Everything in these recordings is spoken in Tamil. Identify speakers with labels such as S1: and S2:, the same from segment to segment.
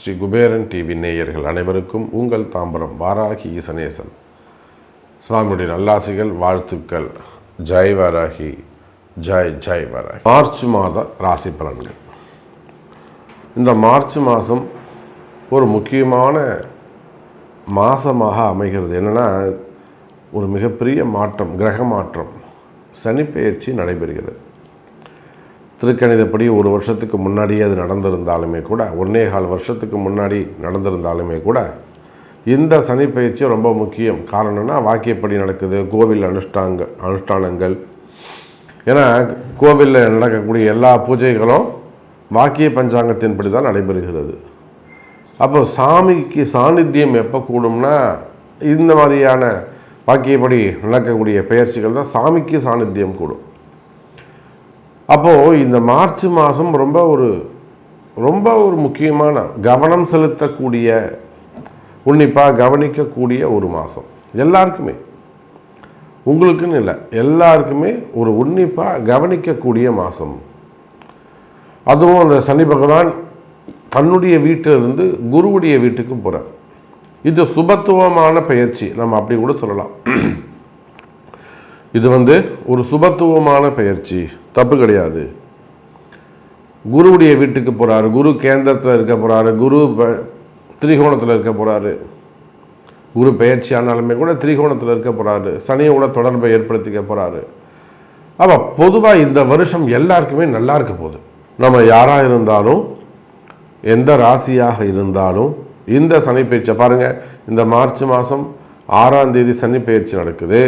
S1: ஸ்ரீ குபேரன் டிவி நேயர்கள் அனைவருக்கும் உங்கள் தாம்பரம் வாராகி ஈசனேசன் சுவாமியுடைய நல்லாசிகள், வாழ்த்துக்கள். ஜெய் வாராகி, ஜெய் ஜெய் வாராகி. மார்ச் மாத ராசி பலன்கள். இந்த மார்ச் மாதம் ஒரு முக்கியமான மாதமாக அமைகிறது. என்னென்னா, ஒரு மிகப்பெரிய மாற்றம், கிரக மாற்றம், சனி பெயர்ச்சி நடைபெறுகிறது. திருக்கணிதப்படி ஒரு வருஷத்துக்கு முன்னாடியே அது நடந்திருந்தாலுமே கூட, 1.25 வருஷத்துக்கு முன்னாடி நடந்திருந்தாலுமே கூட, இந்த சனி பயிற்சி ரொம்ப முக்கியம். காரணம்னா, வாக்கியப்படி நடக்குது, கோவில் அனுஷ்டானங்கள். ஏன்னா கோவிலில் நடக்கக்கூடிய எல்லா பூஜைகளும் வாக்கிய பஞ்சாங்கத்தின்படி தான் நடைபெறுகிறது. அப்போ சாமிக்கு சாநித்தியம் எப்போ கூடும்னா, இந்த மாதிரியான வாக்கியப்படி நடக்கக்கூடிய பயிற்சிகள் தான் சாமிக்கு சாநித்தியம் கூடும். அப்போது இந்த மார்ச் மாதம் ரொம்ப ஒரு முக்கியமான, கவனம் செலுத்தக்கூடிய, உன்னிப்பாக கவனிக்கக்கூடிய ஒரு மாதம். எல்லாருக்குமே, உங்களுக்குன்னு இல்லை, எல்லாருக்குமே ஒரு உன்னிப்பாக கவனிக்கக்கூடிய மாதம். அதுவும் அந்த சனி பகவான் தன்னுடைய வீட்டிலிருந்து குருவுடைய வீட்டுக்கு போகிறார். இது சுபத்துவமான பயிற்சி, நம்ம அப்படி கூட சொல்லலாம். இது ஒரு சுபத்துவமான பயிற்சி, தப்பு கிடையாது. குருவுடைய வீட்டுக்கு போகிறாரு, குரு கேந்திரத்தில் இருக்க போகிறாரு, குரு திரிகோணத்தில் இருக்க போகிறாரு. குரு பயிற்சி ஆனாலுமே கூட திரிகோணத்தில் இருக்க போகிறாரு, சனியோட தொடர்பை ஏற்படுத்திக்க போகிறாரு. அப்போ பொதுவாக இந்த வருஷம் எல்லாருக்குமே நல்லா இருக்க போகுது. நம்ம யாராக இருந்தாலும், எந்த ராசியாக இருந்தாலும், இந்த சனி பயிற்சியை பாருங்கள். இந்த மார்ச் மாதம் 6ஆம் தேதி சனி பயிற்சி நடக்குது.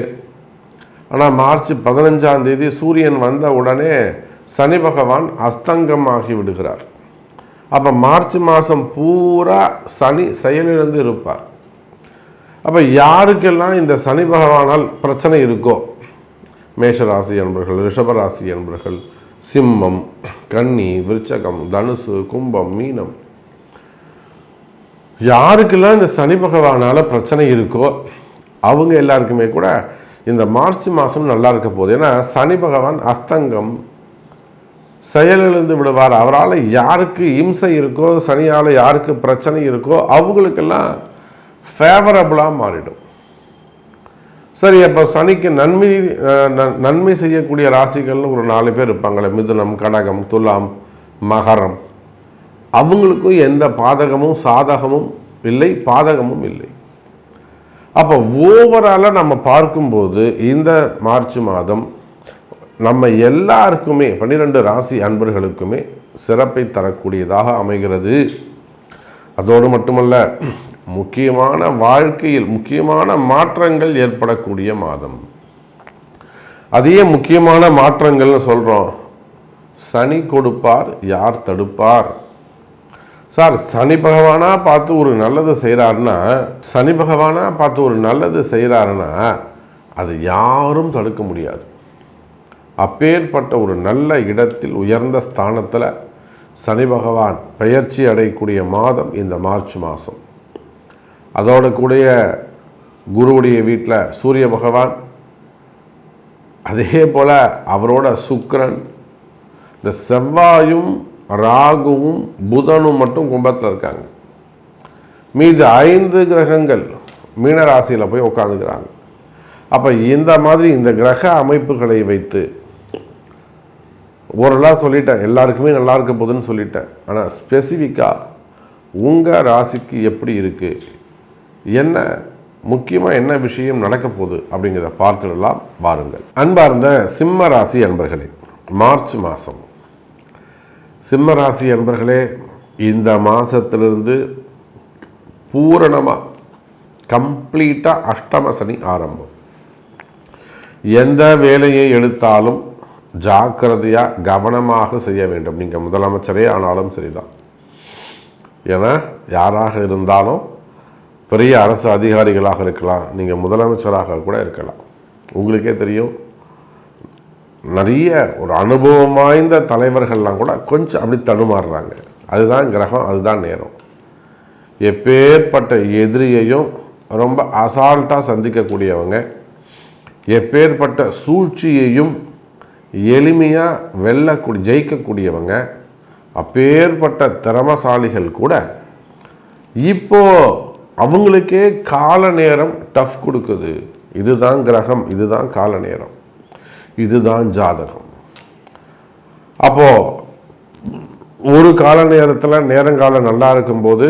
S1: ஆனால் மார்ச் 15ஆம் தேதி சூரியன் வந்த உடனே சனி பகவான் அஸ்தங்கமாகி விடுகிறார். அப்போ மார்ச் மாதம் பூரா சனி செயலிழந்து இருப்பார். அப்போ யாருக்கெல்லாம் இந்த சனி பகவானால் பிரச்சனை இருக்கோ, மேஷராசி என்பர்கள், ரிஷபராசி என்பர்கள், சிம்மம், கன்னி, விருச்சகம், தனுசு, கும்பம், மீனம், யாருக்கெல்லாம் இந்த சனி பகவானால் பிரச்சனை இருக்கோ அவங்க எல்லாருக்குமே கூட இந்த மார்ச் மாதம் நல்லா இருக்க போகுது. ஏன்னா சனி பகவான் அஸ்தங்கம், செயலிழந்து விடுவார். அவரால் யாருக்கு இம்சை இருக்கோ, சனியால் யாருக்கு பிரச்சனை இருக்கோ அவங்களுக்கெல்லாம் ஃபேவரபுளாக மாறிடும். சரி, அப்போ சனிக்கு நன்மை செய்யக்கூடிய ராசிகள்னு ஒரு 4 பேர் இருப்பாங்களே, மிதுனம், கடகம், துலாம், மகரம். அவங்களுக்கும் எந்த பாதகமும் சாதகமும் இல்லை, பாதகமும் இல்லை. அப்போ ஓவராலாக நம்ம பார்க்கும்போது இந்த மார்ச் மாதம் நம்ம எல்லாருக்குமே, 12 ராசி அன்பர்களுக்குமே சிறப்பை தரக்கூடியதாக அமைகிறது. அதோடு மட்டுமல்ல, முக்கியமான வாழ்க்கையில் முக்கியமான மாற்றங்கள் ஏற்படக்கூடிய மாதம். அதே முக்கியமான மாற்றங்கள்னு சொல்கிறோம். சனி கொடுப்பார், யார் தடுப்பார்? சார், சனி பகவானாக பார்த்து ஒரு நல்லது செய்கிறாருன்னா அது யாரும் தடுக்க முடியாது. அப்பேற்பட்ட ஒரு நல்ல இடத்தில், உயர்ந்த ஸ்தானத்தில் சனி பகவான் பெயர்ச்சி அடையக்கூடிய மாதம் இந்த மார்ச் மாதம். அதோட கூடிய குருவுடைய வீட்டில் சூரிய பகவான், அதே போல் அவரோட சுக்கிரன், இந்த செவ்வாயும் ராகுவும் புதனும் மட்டும் கும்பத்தில் இருக்காங்க. மீது 5 கிரகங்கள் மீனராசியில் போய் உட்காந்துக்கிறாங்க. அப்போ இந்த மாதிரி இந்த கிரக அமைப்புகளை வைத்து ஓரளவு சொல்லிட்டேன், எல்லாருக்குமே நல்லா இருக்க போகுதுன்னு சொல்லிட்டேன். ஆனால் ஸ்பெசிஃபிக்காக உங்கள் ராசிக்கு எப்படி இருக்குது, என்ன முக்கியமாக என்ன விஷயம் நடக்க போகுது அப்படிங்கிறத பார்த்துடலாம் வாருங்கள். அன்பார்ந்த சிம்ம ராசி அன்பர்களே, மார்ச் மாதம் சிம்ம ராசி அன்பர்களே, இந்த மாதத்திலிருந்து பூரணமாக கம்ப்ளீட்டாக அஷ்டம சனி ஆரம்பம். எந்த வேலையை எடுத்தாலும் ஜாக்கிரதையாக கவனமாக செய்ய வேண்டும். நீங்கள் முதலமைச்சரே ஆனாலும் சரிதான். ஏன்னா யாராக இருந்தாலும், பெரிய அரசு அதிகாரிகளாக இருக்கலாம், நீங்கள் முதலமைச்சராக கூட இருக்கலாம். உங்களுக்கே தெரியும், நிறைய ஒரு அனுபவம் வாய்ந்த தலைவர்கள்லாம் கூட கொஞ்சம் அப்படி தடுமாறுறாங்க. அதுதான் கிரகம், அதுதான் நேரம். எப்பேற்பட்ட எதிரியையும் ரொம்ப அசால்ட்டாக சந்திக்கக்கூடியவங்க, எப்பேற்பட்ட சூழ்ச்சியையும் எளிமையாக ஜெயிக்கக்கூடியவங்க, அப்பேற்பட்ட திறமசாலிகள் கூட இப்போ அவங்களுக்கே கால நேரம் டஃப் கொடுக்குது. இதுதான் கிரகம், இதுதான் கால நேரம், இதுதான் ஜாதகம். அப்போது ஒரு கால நேரத்தில் நேரங்காலம் நல்லா இருக்கும்போது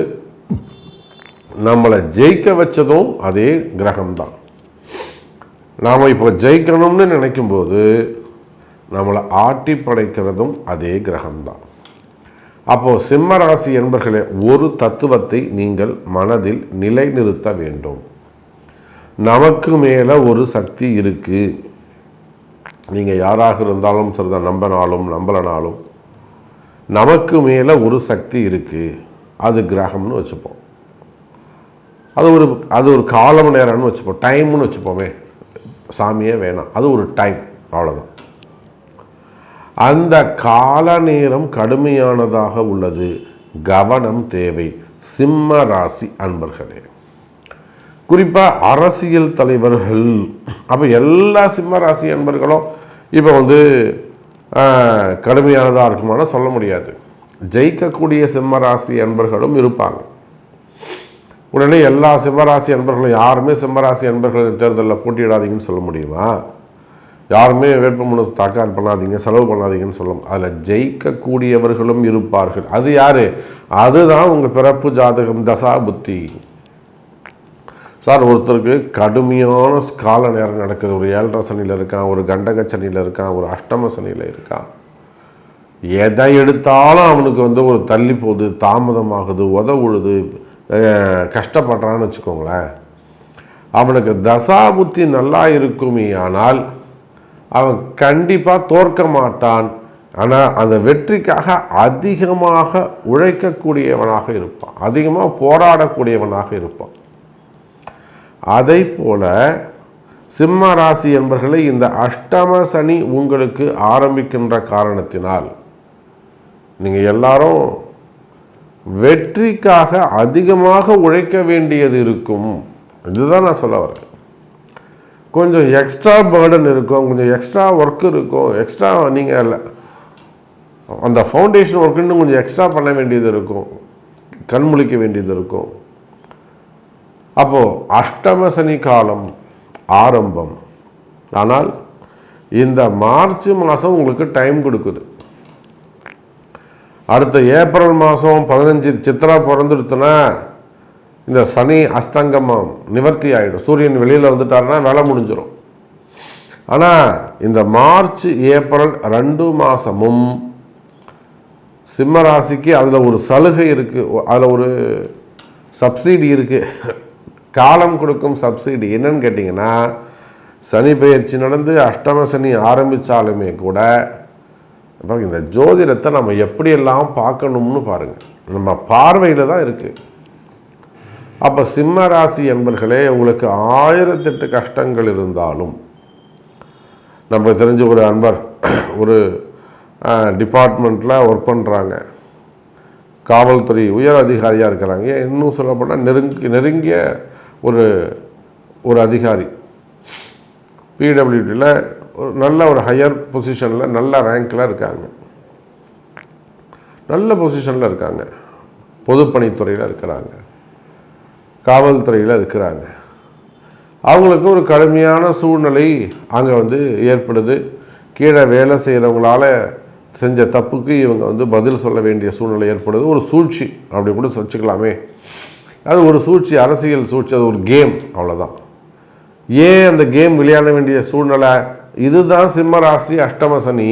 S1: நம்மளை ஜெயிக்க வச்சதும் அதே கிரகம்தான். நாம் இப்போ ஜெயிக்கணும்னு நினைக்கும்போது நம்மளை ஆட்டி படைக்கிறதும் அதே கிரகம்தான். அப்போது சிம்ம ராசி என்பர்களே, ஒரு தத்துவத்தை நீங்கள் மனதில் நிலைநிறுத்த வேண்டும். நமக்கு மேலே ஒரு சக்தி இருக்குது. நீங்கள் யாராக இருந்தாலும் சரிதான், நம்பினாலும் நம்பலனாலும் நமக்கு மேலே ஒரு சக்தி இருக்குது. அது கிரகம்னு வச்சுப்போம். அது ஒரு காலம் நேரம்னு வச்சுப்போம், டைம்னு வச்சுப்போமே. சாமியே வேணாம், அது ஒரு டைம், அவ்வளோதான். அந்த கால நேரம் கடுமையானதாக உள்ளது. கவனம் தேவை சிம்ம ராசி அன்பர்களே. குறிப்பாக அரசியல் தலைவர்கள், அப்போ எல்லா சிம்ம ராசி அன்பர்களும் இப்போ கடுமையானதாக இருக்குமானா சொல்ல முடியாது. ஜெயிக்கக்கூடிய சிம்மராசி அன்பர்களும் இருப்பாங்க. உடனே எல்லா சிம்மராசி அன்பர்களும் யாருமே சிம்மராசி அன்பர்கள் தேர்தலில் போட்டியிடாதீங்கன்னு சொல்ல முடியுமா? யாருமே வேட்புமனு தாக்கல் பண்ணாதீங்க, செலவு பண்ணாதீங்கன்னு சொல்லலாம். அதில் ஜெயிக்கக்கூடியவர்களும் இருப்பார்கள். அது யார்? அதுதான் உங்கள் பிறப்பு ஜாதகம், தசா புத்தி. சார், ஒருத்தருக்கு கடுமையான கால நேரம் நடக்குது. ஒரு 7.5 சனியில் இருக்கான், ஒரு கண்டக சனியில் இருக்கான், ஒரு அஷ்டம சனியில் இருக்கான். எதை எடுத்தாலும் அவனுக்கு ஒரு தள்ளி போகுது, தாமதமாகுது, உதவுழுது, கஷ்டப்படுறான்னு வச்சுக்கோங்களேன். அவனுக்கு தசா புத்தி நல்லா இருக்குமே, ஆனால் அவன் கண்டிப்பாக தோற்க மாட்டான். ஆனால் அந்த வெற்றிக்காக அதிகமாக உழைக்கக்கூடியவனாக இருப்பான், அதிகமாக போராடக்கூடியவனாக இருப்பான். அதை போல சிம்ம ராசி என்பவர்களை இந்த அஷ்டம சனி உங்களுக்கு ஆரம்பிக்கின்ற காரணத்தினால் நீங்கள் எல்லாரும் வெற்றிக்காக அதிகமாக உழைக்க வேண்டியது இருக்கும். இதுதான் நான் சொல்ல வரேன். கொஞ்சம் எக்ஸ்ட்ரா பேர்டன் இருக்கும், கொஞ்சம் எக்ஸ்ட்ரா ஒர்க் இருக்கும், எக்ஸ்ட்ரா நீங்கள் அந்த ஃபவுண்டேஷன் ஒர்க்குன்னு கொஞ்சம் எக்ஸ்ட்ரா பண்ண வேண்டியது இருக்கும், கண்முழிக்க வேண்டியது இருக்கும். அப்போது அஷ்டம சனி காலம் ஆரம்பம். ஆனால் இந்த மார்ச் மாதம் உங்களுக்கு டைம் கொடுக்குது. அடுத்த ஏப்ரல் மாதம் 15 சித்திரா பிறந்துடுத்துனா இந்த சனி அஸ்தங்கமம் நிவர்த்தி ஆகிடும். சூரியன் வெளியில் வந்துட்டாருன்னா வேலை முடிஞ்சிடும். ஆனால் இந்த மார்ச் ஏப்ரல் 2 மாதமும் சிம்ம ராசிக்கு அதில் ஒரு சலுகை இருக்குது, அதில் ஒரு சப்சிடி இருக்குது, காலம் கொடுக்கும் சப்சிடி. என்னன்னு கேட்டிங்கன்னா, சனி பெயர்ச்சி நடந்து அஷ்டம சனி ஆரம்பித்தாலுமே கூட இந்த ஜோதிடத்தை நம்ம எப்படியெல்லாம் பார்க்கணும்னு பாருங்கள், நம்ம பார்வையில் தான் இருக்குது. அப்போ சிம்ம ராசி என்பர்களே, உங்களுக்கு 1008 கஷ்டங்கள் இருந்தாலும், நம்ம தெரிஞ்ச ஒரு அன்பர் ஒரு டிபார்ட்மெண்ட்டில் ஒர்க் பண்ணுறாங்க, காவல்துறை உயர் அதிகாரியாக இருக்கிறாங்க. இன்னும் சொல்லப்போனால் நெருங்கிய ஒரு அதிகாரி, பிடபிள்யூடியில் ஒரு நல்ல ஒரு ஹையர் பொசிஷனில் நல்ல ரேங்கில் இருக்காங்க, நல்ல பொசிஷனில் இருக்காங்க, பொதுப்பணித்துறையில் இருக்கிறாங்க, காவல்துறையில் இருக்கிறாங்க. அவங்களுக்கு ஒரு கடுமையான சூழ்நிலை அங்கே ஏற்படுது. கீழே வேலை செய்கிறவங்களால செஞ்ச தப்புக்கு இவங்க பதில் சொல்ல வேண்டிய சூழ்நிலை ஏற்படுது. ஒரு சூழ்ச்சி அப்படி கூட வச்சுக்கலாமே. அது ஒரு சூழ்ச்சி, அரசியல் சூழ்ச்சி, அது ஒரு கேம், அவ்வளோதான். ஏன் அந்த கேம் விளையாட வேண்டிய சூழ்நிலை? இதுதான் சிம்ம ராசி அஷ்டம சனி.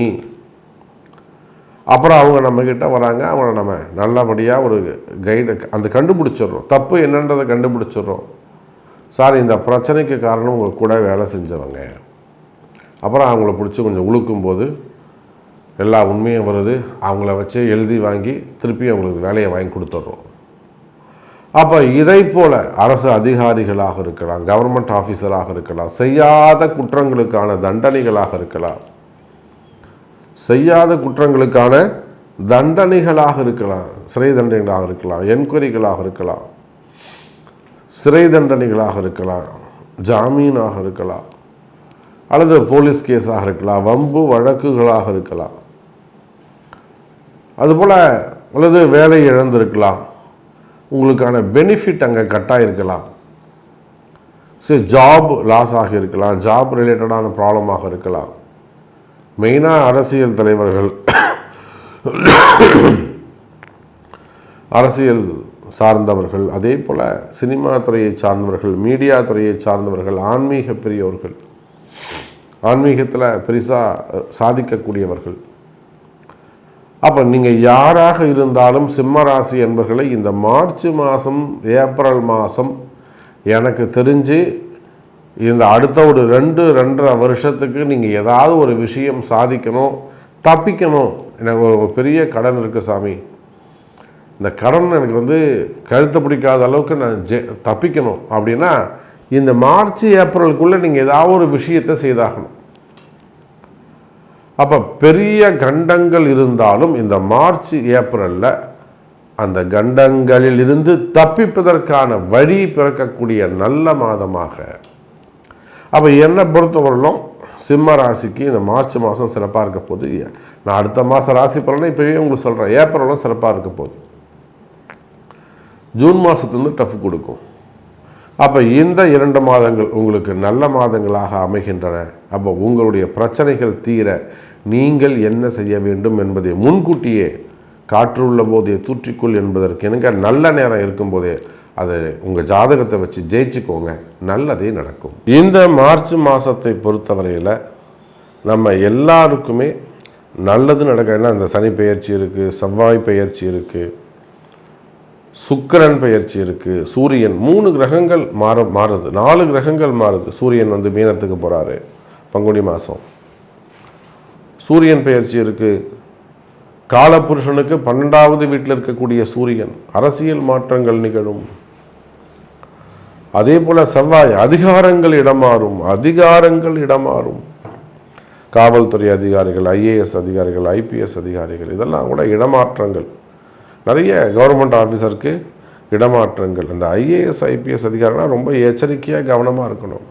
S1: அப்புறம் அவங்க நம்மக்கிட்ட வராங்க, அவங்கள நம்ம நல்லபடியாக ஒரு கைடு கண்டுபிடிச்சிடுறோம், தப்பு என்னன்றதை கண்டுபிடிச்சிடுறோம். சார், இந்த பிரச்சனைக்கு காரணம் உங்கள் கூட வேலை செஞ்சவங்க. அப்புறம் அவங்கள பிடிச்சி கொஞ்சம் உழுக்கும்போது எல்லா உண்மையும் வருது. அவங்கள வச்சு எழுதி வாங்கி திருப்பி அவங்களுக்கு வேலையை வாங்கி கொடுத்துட்றோம். அப்போ இதை போல் அரசு அதிகாரிகளாக இருக்கலாம், கவர்மெண்ட் ஆஃபீஸராக இருக்கலாம், செய்யாத குற்றங்களுக்கான தண்டனைகளாக இருக்கலாம், செய்யாத குற்றங்களுக்கான தண்டனைகளாக இருக்கலாம், சிறை தண்டனைகளாக இருக்கலாம், என்கொயரிகளாக இருக்கலாம், சிறை தண்டனைகளாக இருக்கலாம், ஜாமீனாக இருக்கலாம். அல்லது போலீஸ் கேஸாக இருக்கலாம், வம்பு வழக்குகளாக இருக்கலாம், அதுபோல் அல்லது வேலை இழந்திருக்கலாம், உங்களுக்கான பெனிஃபிட் அங்கே கட்டாயிருக்கலாம், சரி ஜாப் லாஸ் ஆகியிருக்கலாம், ஜாப் ரிலேட்டடான ப்ராப்ளமாக இருக்கலாம். மெயினாக அரசியல் தலைவர்கள், அரசியல் சார்ந்தவர்கள், அதே போல் சினிமா துறையை சார்ந்தவர்கள், மீடியா துறையை சார்ந்தவர்கள், ஆன்மீக பெரியவர்கள், ஆன்மீகத்தில் பெரிசாக சாதிக்கக்கூடியவர்கள். அப்போ நீங்கள் யாராக இருந்தாலும் சிம்ம ராசி என்பவர்களை இந்த மார்ச் மாதம், ஏப்ரல் மாதம் எனக்கு தெரிஞ்சு இந்த அடுத்த ஒரு 2-2.5 வருஷத்துக்கு நீங்கள் ஏதாவது ஒரு விஷயம் சாதிக்கணும், தப்பிக்கணும். எனக்கு ஒரு பெரிய கடன் இருக்குது சாமி, இந்த கடன் எனக்கு கழுத்தை பிடிக்காத அளவுக்கு நான் தப்பிக்கணும் அப்படின்னா இந்த மார்ச் ஏப்ரலுக்குள்ளே நீங்கள் ஏதாவது ஒரு விஷயத்தை செய்தாகணும். அப்போ பெரிய கண்டங்கள் இருந்தாலும் இந்த மார்ச் ஏப்ரலில் அந்த கண்டங்களில் இருந்து தப்பிப்பதற்கான வழி பிறக்கக்கூடிய நல்ல மாதமாக. அப்போ என்னை பொறுத்தவரையிலும் சிம்ம ராசிக்கு இந்த மார்ச் மாதம் சிறப்பாக இருக்க போது. நான் அடுத்த மாதம் ராசி பலனை இப்போவே உங்களுக்கு சொல்கிறேன், ஏப்ரலும் சிறப்பாக இருக்க போகுது. ஜூன் மாதத்துலேருந்து டஃப் கொடுக்கும். அப்போ இந்த 2 மாதங்கள் உங்களுக்கு நல்ல மாதங்களாக அமைகின்றன. அப்போ உங்களுடைய பிரச்சனைகள் தீர நீங்கள் என்ன செய்ய வேண்டும் என்பதை முன்கூட்டியே காற்றுள்ள போதே தூற்றிக்கொள் என்பதற்கு எனக்கு நல்ல நேரம் இருக்கும்போதே அதை உங்கள் ஜாதகத்தை வச்சு ஜெயிச்சுக்கோங்க, நல்லதே நடக்கும். இந்த மார்ச் மாதத்தை பொறுத்தவரையில் நம்ம எல்லாருக்குமே நல்லது நடக்க. ஏன்னா இந்த சனி பெயர்ச்சி இருக்குது, செவ்வாய் பெயர்ச்சி இருக்குது, சுக்கிரன் பெயர்ச்சி இருக்குது, சூரியன் 3 கிரகங்கள் மாறுது, 4 கிரகங்கள் மாறுது. சூரியன் மீனத்துக்கு போகிறாரு பங்குனி மாதம், சூரியன் பெயர்ச்சி இருக்குது. காலபுருஷனுக்கு 12வது வீட்டில் இருக்கக்கூடிய சூரியன், அரசியல் மாற்றங்கள் நிகழும். அதே போல் செவ்வாய் அதிகாரங்கள் இடமாறும். காவல்துறை அதிகாரிகள், IAS அதிகாரிகள், IPS அதிகாரிகள், இதெல்லாம் கூட இடமாற்றங்கள். நிறைய கவர்மெண்ட் ஆஃபீஸருக்கு இடமாற்றங்கள். இந்த IAS IPS அதிகாரிகள்லாம் ரொம்ப எச்சரிக்கையாக கவனமாக இருக்கணும்.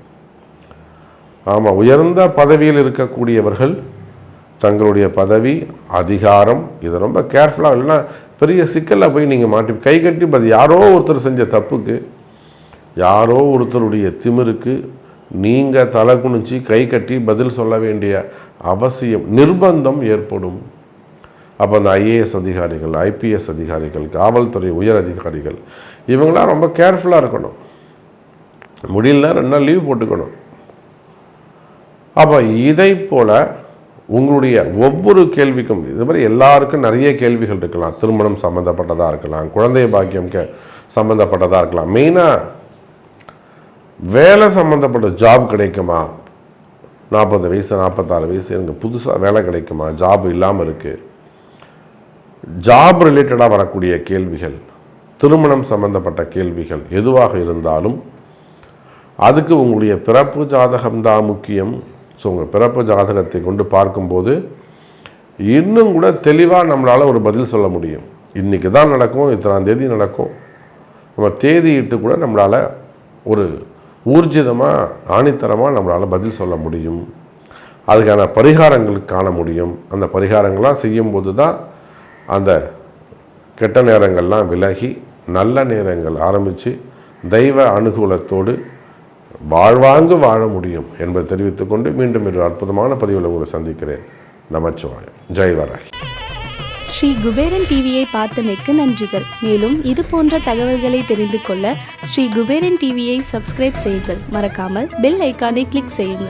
S1: ஆமாம், உயர்ந்த பதவியில் இருக்கக்கூடியவர்கள் தங்களுடைய பதவி, அதிகாரம் இதை ரொம்ப கேர்ஃபுல்லாக, இல்லைன்னா பெரிய சிக்கலில் போய் நீங்கள் மாட்டி கை கட்டி யாரோ ஒருத்தர் செஞ்ச தப்புக்கு, யாரோ ஒருத்தருடைய திமிருக்கு நீங்கள் தலை குனிச்சு கை கட்டி பதில் சொல்ல வேண்டிய அவசியம், நிர்பந்தம் ஏற்படும். அப்போ அந்த IAS அதிகாரிகள், IPS அதிகாரிகள், காவல்துறை உயர் அதிகாரிகள் இவங்களாம் ரொம்ப கேர்ஃபுல்லாக இருக்கணும். முடியல 2 நாள் லீவ் போட்டுக்கணும். அப்போ இதை போல் உங்களுடைய ஒவ்வொரு கேள்விக்கும், இது மாதிரி எல்லாருக்கும் நிறைய கேள்விகள் இருக்கலாம். திருமணம் சம்மந்தப்பட்டதாக இருக்கலாம், குழந்தை பாக்கியம் சம்மந்தப்பட்டதாக இருக்கலாம், மெயினாக வேலை சம்மந்தப்பட்ட ஜாப் கிடைக்குமா, 40 வயசு 46 வயசு எனக்கு புதுசாக வேலை கிடைக்குமா, ஜாப் இல்லாமல் இருக்குது, ஜாப் ரிலேட்டடாக வரக்கூடிய கேள்விகள், திருமணம் சம்பந்தப்பட்ட கேள்விகள் எதுவாக இருந்தாலும் அதுக்கு உங்களுடைய பிறப்பு ஜாதகம்தான் முக்கியம். ஸோ உங்கள் பிறப்பு ஜாதகத்தை கொண்டு பார்க்கும்போது இன்னும் கூட தெளிவாக நம்மளால் ஒரு பதில் சொல்ல முடியும். இன்றைக்கி தான் நடக்கும், இத்தனாம் தேதி நடக்கும், நம்ம தேதியிட்டு கூட நம்மளால் ஒரு ஊர்ஜிதமாக ஆணித்தரமாக நம்மளால் பதில் சொல்ல முடியும். அதுக்கான பரிகாரங்கள் காண முடியும். அந்த பரிகாரங்கள்லாம் செய்யும்போது தான் அந்த கெட்ட நேரங்கள்லாம் விலகி நல்ல நேரங்கள் ஆரம்பித்து தெய்வ அனுகூலத்தோடு வாழ்வாங்கு வாழ முடியும் என்பதை தெரிவித்துக்கொண்டு மீண்டும் ஒரு அற்புதமான பதிவில் உங்களை சந்திக்கிறேன். நமச்சிவாயம். ஜெய் வராகி.
S2: ஸ்ரீ குபேரன் டிவியை பார்த்தமைக்கு நன்றிகள். மேலும் இது போன்ற தகவல்களை தெரிந்து கொள்ள ஸ்ரீ குபேரன் டிவியை சப்ஸ்கிரைப் செய்யுங்கள். மறக்காமல் பெல் ஐக்கானை கிளிக் செய்யுங்கள்.